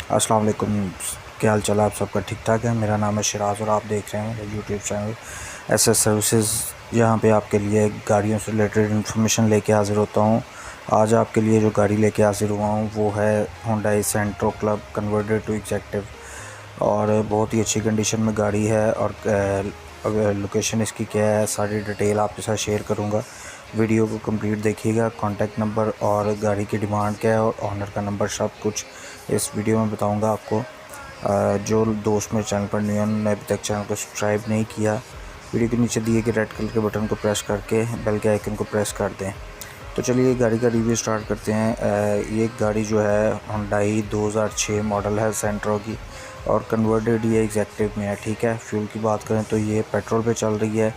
अस्सलाम वालेकुम। क्या हाल चाल, आप सबका ठीक ठाक है। मेरा नाम है शिराज और आप देख रहे हैं मेरा यूट्यूब चैनल एसएस सर्विसेज। यहाँ पे आपके लिए गाड़ियों से रिलेटेड इन्फॉर्मेशन लेके हाज़िर होता हूँ। आज आपके लिए जो गाड़ी लेके हाज़िर हुआ हूँ वो है Hyundai Santro club converted to executive, और बहुत ही अच्छी कंडीशन में गाड़ी है। और लोकेशन इसकी क्या है, सारी डिटेल आपके साथ शेयर करूँगा। वीडियो को कंप्लीट देखिएगा। कॉन्टैक्ट नंबर और गाड़ी की डिमांड क्या है और ऑनर का नंबर सब कुछ इस वीडियो में बताऊंगा आपको। जो दोस्त मेरे चैनल पर न्यू हैं, उन्होंने अभी तक चैनल को सब्सक्राइब नहीं किया, वीडियो के नीचे दिए गए रेड कलर के बटन को प्रेस करके बेल के आइकन को प्रेस कर दें। तो चलिए गाड़ी का रिव्यू स्टार्ट करते हैं। ये गाड़ी जो है Hyundai 2006 मॉडल है सेंट्रो की, और कन्वर्टेड ये एग्जेक्टिव में है। ठीक है, फ्यूल की बात करें तो ये पेट्रोल पे चल रही है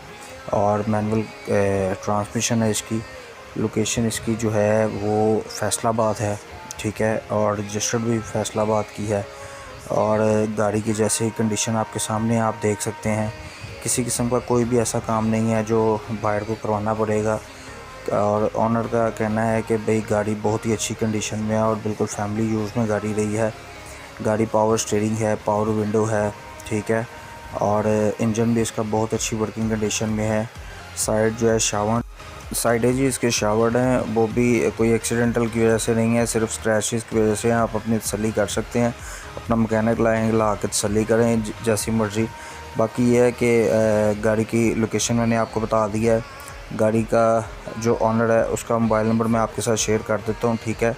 और मैनुअल ट्रांसमिशन है इसकी। लोकेशन इसकी जो है वो फैसलाबाद है। ठीक है, और रजिस्टर्ड भी फैसलाबाद की है। और गाड़ी की जैसे कंडीशन आपके सामने आप देख सकते हैं, किसी किस्म का कोई भी ऐसा काम नहीं है जो बाहर को करवाना पड़ेगा। और ऑनर का कहना है कि भाई गाड़ी बहुत ही अच्छी कंडीशन में है और बिल्कुल फैमिली यूज़ में गाड़ी रही है। गाड़ी पावर स्टीयरिंग है, पावर विंडो है। ठीक है, और इंजन भी इसका बहुत अच्छी वर्किंग कंडीशन में है। साइड जो है शावर साइडें जी इसके शावर्ड हैं, वो भी कोई एक्सीडेंटल की वजह से नहीं है, सिर्फ स्क्रैचेस की वजह से। आप अपनी तसल्ली कर सकते हैं, अपना मैकेनिक लाएंगे ला के तसल्ली करें जैसी मर्ज़ी। बाकी ये है कि गाड़ी की लोकेशन मैंने आपको बता दिया है। गाड़ी का जो ऑनर है उसका मोबाइल नंबर मैं आपके साथ शेयर कर देता हूँ। ठीक है,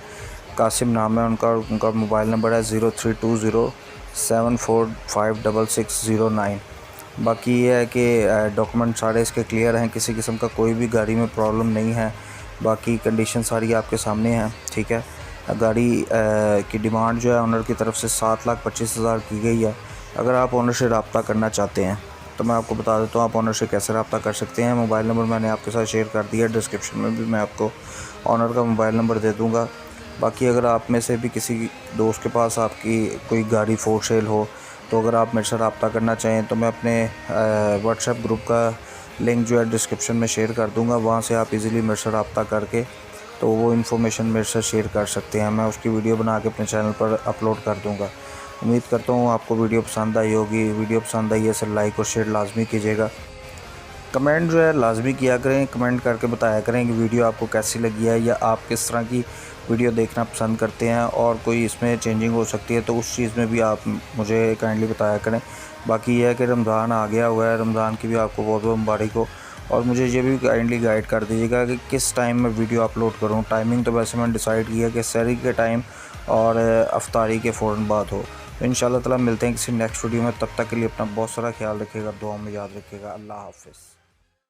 कासिम नाम है उनका। उनका मोबाइल नंबर है 032074566609। बाकी ये है कि डॉक्यूमेंट सारे इसके क्लियर हैं, किसी किस्म का कोई भी गाड़ी में प्रॉब्लम नहीं है। बाकी कंडीशन सारी आपके सामने है। ठीक है, गाड़ी की डिमांड जो है ऑनर की तरफ से 7,25,000 की गई है। अगर आप ऑनर से रब्ता करना चाहते हैं तो मैं आपको बता देता हूँ आप ऑनर से कैसे रब्ता कर सकते हैं। मोबाइल नंबर मैंने आपके साथ शेयर कर दिया, डिस्क्रिप्शन में भी मैं आपको ऑनर का मोबाइल नंबर दे दूँगा। बाकी अगर आप में से भी किसी दोस्त के पास आपकी कोई गाड़ी फॉर सेल हो, तो अगर आप मेरे से रब्ता करना चाहें तो मैं अपने व्हाट्सएप ग्रुप का लिंक जो है डिस्क्रिप्शन में शेयर कर दूंगा। वहाँ से आप इजीली मेरे से रब्ता करके तो वो इन्फॉर्मेशन मेरे से शेयर कर सकते हैं। मैं उसकी वीडियो बना के अपने चैनल पर अपलोड कर दूँगा। उम्मीद करता हूँ आपको वीडियो पसंद आई होगी। वीडियो पसंद आई है सर लाइक और शेयर लाजमी कीजिएगा। कमेंट जो है लाजमी किया करें, कमेंट करके बताया करें कि वीडियो आपको कैसी लगी है या आप किस तरह की वीडियो देखना पसंद करते हैं, और कोई इसमें चेंजिंग हो सकती है तो उस चीज़ में भी आप मुझे काइंडली बताया करें। बाकी यह है कि रमज़ान आ गया हुआ है, रमज़ान की भी आपको बहुत बहुत मुबारक हो। और मुझे ये भी काइंडली गाइड कर दीजिएगा कि किस टाइम में वीडियो अपलोड करूँ। टाइमिंग तो वैसे मैंने डिसाइड किया कि सहरी के टाइम और अफ्तारी के फ़ौरन बाद हो। तो इंशाल्लाह ताला मिलते हैं किसी नेक्स्ट वीडियो में। तब तक के लिए अपना बहुत सारा ख्याल रखिएगा, दुआ में याद रखिएगा। अल्लाह हाफ़िज़।